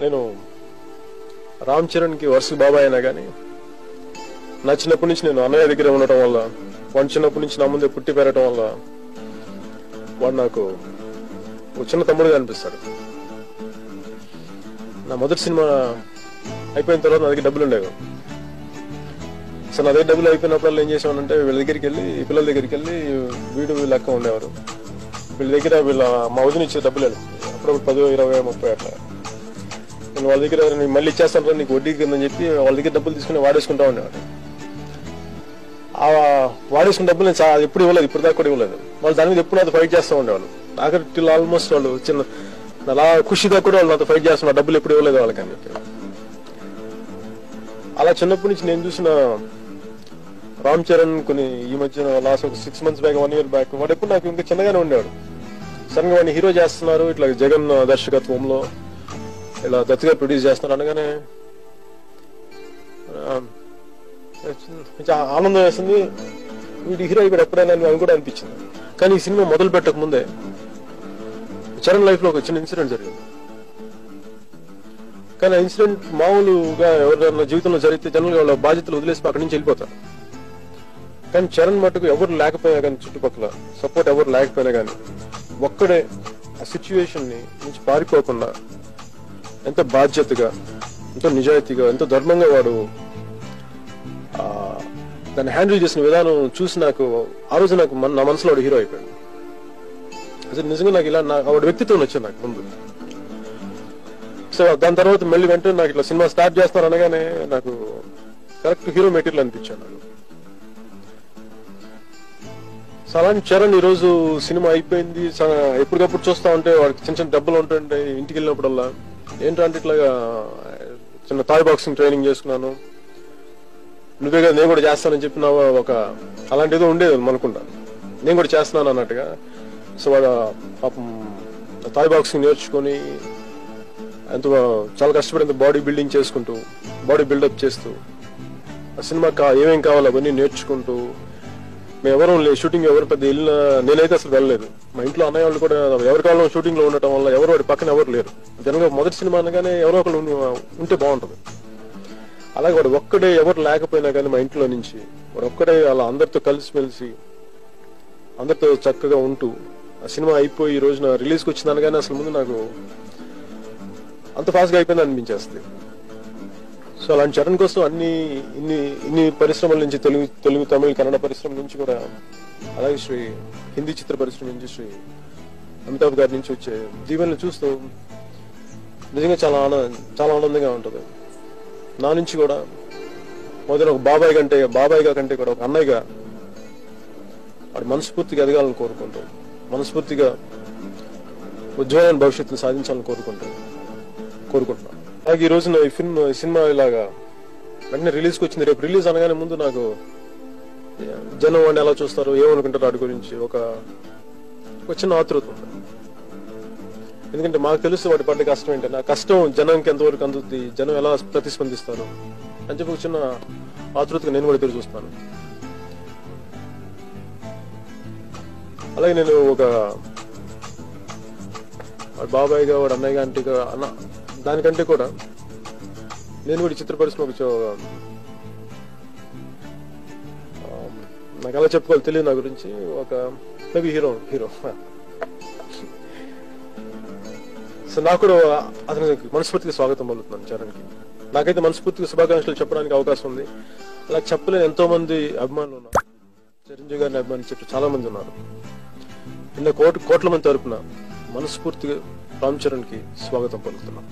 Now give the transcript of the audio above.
నేను రామ్ చరణ్కి వరుస బాబాయ్ అయినా కానీ నా చిన్నప్పటి నుంచి నేను అన్నయ్య దగ్గర ఉండటం వల్ల, వాడు చిన్నప్పటి నుంచి నా ముందే పుట్టి పెరగటం వల్ల వాడు నాకు ఒక చిన్న తమ్ముడుగా అనిపిస్తాడు. నా మొదటి సినిమా అయిపోయిన తర్వాత నా దగ్గర డబ్బులు ఉండేవి. సో నా దగ్గర డబ్బులు అయిపోయినప్పుడు ఏం చేసామనంటే వీళ్ళ దగ్గరికి వెళ్ళి, పిల్లల దగ్గరికి వెళ్ళి వీడు లెక్క ఉండేవారు. వీళ్ళ దగ్గర మా వదిన ఇచ్చే డబ్బులు అప్పుడప్పుడు 10, 20, 30 అట్లా. నేను వాళ్ళ దగ్గర మళ్ళీ ఇచ్చేస్తాను నీకు వడ్డీ కిందని చెప్పి వాళ్ళ దగ్గర డబ్బులు తీసుకుని వాడేసుకుంటా ఉండేవాడు. ఆ వాడేసుకున్న డబ్బులు నేను ఎప్పుడు ఇవ్వలేదు, ఇప్పుడు దాకా కూడా ఇవ్వలేదు. వాళ్ళు దాని మీద ఎప్పుడు నాతో ఫైట్ చేస్తూ ఉండేవాళ్ళు. ఆఖరి ఆల్మోస్ట్ వాళ్ళు చిన్న అలా ఖుషిగా కూడా వాళ్ళు నాతో ఫైట్ చేస్తున్నారు, డబ్బులు ఎప్పుడు ఇవ్వలేదు వాళ్ళకి అని చెప్పి. అలా చిన్నప్పటి నుంచి నేను చూసిన రామ్ చరణ్ కొన్ని ఈ మధ్యన లాస్ట్ ఒక 6 months బ్యాక్, 1 year బ్యాక్ వాడు ఎప్పుడు నాకు ఇంకా చిన్నగానే ఉండేవాడు. సడన్ గా వాడిని హీరో చేస్తున్నారు, ఇట్లా జగన్ దర్శకత్వంలో ఇలా దత్తుగా ప్రొడ్యూస్ చేస్తున్నారు అనగానే ఆనందం వేస్తుంది. వీడి హీరో ఇక్కడ ఎప్పుడైనా అని కూడా అనిపించింది. కానీ ఈ సినిమా మొదలు పెట్టక ముందే చరణ్ లైఫ్ లో ఒక చిన్న ఇన్సిడెంట్ జరిగింది. కానీ ఆ ఇన్సిడెంట్ మామూలుగా ఎవరైనా జీవితంలో జరిగితే జనరల్గా వాళ్ళ బాధ్యతలు వదిలేసి అక్కడి నుంచి వెళ్ళిపోతారు. కానీ చరణ్ మటుకు ఎవరు లేకపోయినా కానీ, చుట్టుపక్కల సపోర్ట్ ఎవరు లేకపోయినా కానీ, ఒక్కడే ఆ సిచ్యువేషన్ నుంచి పారిపోకుండా ఎంతో బాధ్యతగా, ఎంతో నిజాయితీగా, ఎంతో ధర్మంగా వాడు దాన్ని హ్యాండిల్ చేసిన విధానం చూసి నాకు ఆ రోజు నాకు నా మనసులో వాడు హీరో అయిపోయాడు. అసలు నిజంగా నాకు ఇలా వాడి వ్యక్తిత్వం వచ్చింది నాకు ముందు. సో దాని తర్వాత మళ్ళీ వెంటనే నాకు ఇట్లా సినిమా స్టార్ట్ చేస్తాను అనగానే నాకు కరెక్ట్ హీరో మెటీరియల్ అనిపించాను నాకు. సో అలాంటి చరణ్ ఈరోజు సినిమా అయిపోయింది, ఎప్పటికప్పుడు చూస్తా ఉంటే వాడికి చిన్న చిన్న డబ్బులు ఉంటుంటే ఇంటికి వెళ్ళినప్పుడల్లా ఏంటంటే ఇట్లాగా చిన్న థాయ్ బాక్సింగ్ ట్రైనింగ్ చేసుకున్నాను, నువ్వే కదా నేను కూడా చేస్తానని చెప్పిన ఒక అలాంటి ఏదో ఉండేది అనుకుంటా, నేను కూడా చేస్తున్నాను అన్నట్టుగా. సో వాడు పాపం థాయ్ బాక్సింగ్ నేర్చుకొని ఎంతో చాలా కష్టపడి ఎంత బాడీ బిల్డింగ్ చేసుకుంటూ, బాడీ బిల్డప్ చేస్తూ, ఆ సినిమాకి ఏమేం కావాలో అవన్నీ నేర్చుకుంటూ, మేము ఎవరు షూటింగ్ ఎవరు పెద్ద వెళ్ళినా నేనైతే అసలు వెళ్ళలేదు. మా ఇంట్లో అన్నయ్య వాళ్ళు కూడా ఎవరి కాలంలో షూటింగ్ లో ఉండటం వల్ల ఎవరు వాడి పక్కన ఎవరు లేరు. జనరల్గా మొదటి సినిమా అనగానే ఎవరో ఒకరు ఉంటే బాగుంటుంది. అలాగే వాడు ఒక్కడే ఎవరు లేకపోయినా కానీ మా ఇంట్లో నుంచి వాడు ఒక్కడే అలా అందరితో కలిసిమెలిసి అందరితో చక్కగా ఉంటూ ఆ సినిమా అయిపోయి ఈ రోజున రిలీజ్కి వచ్చింది అనగానే అసలు ముందు నాకు అంత ఫాస్ట్గా అయిపోయింది అనిపించేస్తుంది. సో అలాంటి చరణ్ కోసం ఇన్ని పరిశ్రమల నుంచి, తెలుగు తమిళ కన్నడ పరిశ్రమ నుంచి కూడా, అలాగే హిందీ చిత్ర పరిశ్రమ నుంచి శ్రీ అమితాబ్ గారి నుంచి వచ్చే దీవెనలు చూస్తూ నిజంగా చాలా ఆనందంగా ఉంటుంది. నా నుంచి కూడా మొదటి ఒక బాబాయ్గా కంటే కూడా ఒక అన్నయ్యగా వాడు మనస్ఫూర్తిగా ఎదగాలని కోరుకుంటూ, మనస్ఫూర్తిగా ఉజ్వలమైన భవిష్యత్తును సాధించాలని కోరుకుంటున్నాను. అలాగే ఈ రోజున ఈ సినిమా ఇలాగా వెంటనే రిలీజ్కి వచ్చింది. రేపు రిలీజ్ అనగానే ముందు నాకు జనం వాడిని ఎలా చూస్తారు, ఏమనుకుంటారు వాడి గురించి ఒక చిన్న ఆతృత ఉంటుంది. ఎందుకంటే మాకు తెలుసు వాడి పడ్డ కష్టం ఏంటి, నా కష్టం జనంకి ఎంతవరకు అందుతుంది, జనం ఎలా ప్రతిస్పందిస్తారు అని చెప్పి ఒక చిన్న ఆతృతగా నేను కూడా ఎదురు చూస్తాను. అలాగే నేను ఒక వాడు బాబాయ్గా, వాడు అన్నయ్యగా, అంటేగా దానికంటే కూడా నేను కూడా చిత్ర పరిశ్రమ నాకు ఎలా చెప్పుకోవాలి తెలియదు నా గురించి. ఒక మేబీ హీరో సో నాకు కూడా అతనికి మనస్ఫూర్తిగా స్వాగతం పలుకుతున్నాను చరణ్కి. నాకైతే మనస్ఫూర్తిగా శుభాకాంక్షలు చెప్పడానికి అవకాశం ఉంది. అలా చెప్పలేని ఎంతో మంది అభిమానులు ఉన్నారు, చిరంజీవి గారిని అభిమానించే చాలా మంది ఉన్నారు. కోట్ల మంది తరపున మనస్ఫూర్తిగా రామ్ చరణ్కి స్వాగతం పలుకుతున్నాను.